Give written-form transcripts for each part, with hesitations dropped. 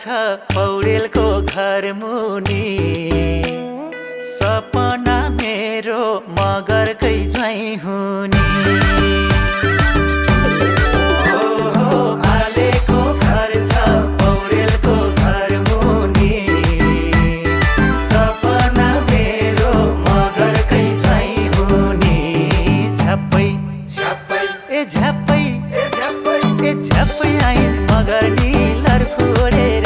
पौडेलको घर मुनि सपना मेरो मगरकै ज्वाइँ हुने आलेको घर छ पौडेलको घर मुनि सपना मेरो मगरकै ज्वाइँ हुने झ्याप्पै झ्याप्पै ए झ्याप्पै ए झ्याप्पै ए झ्याप्पै आइन मगर नि लरफोडेर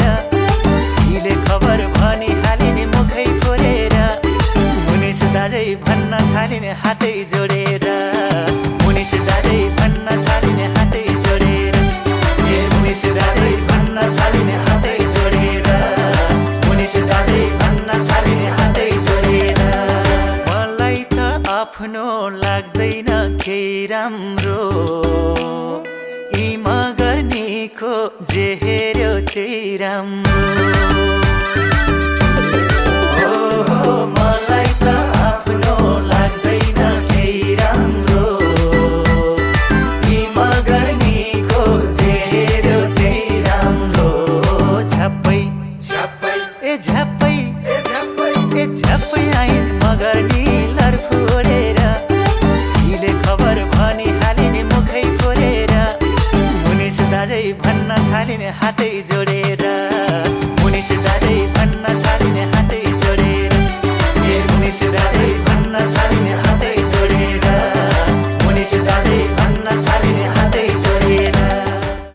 हिले खबर भनी हालिने मुखै फोरेर मुनिस दाजै भन्न थालिने हातै जोडेर मुनिस दाजै भन्न थालिने हातै जोडेर ए मुनिस दाजै भन्न थालिने हातै जोडेर मुनिस दाजै भन्न थालिने हातै जोडेर मलाई त आफ्नो लाग्दैन केही राम्रो यी मगर निको जे हेर्यो त्यही राम्रो मलाई त आफ्नो लाग्दैन केही राम्रो यी मगर निको जे हेर्यो त्यही राम्रो झ्याप्पै झ्याप्पै ए झ्याप्पै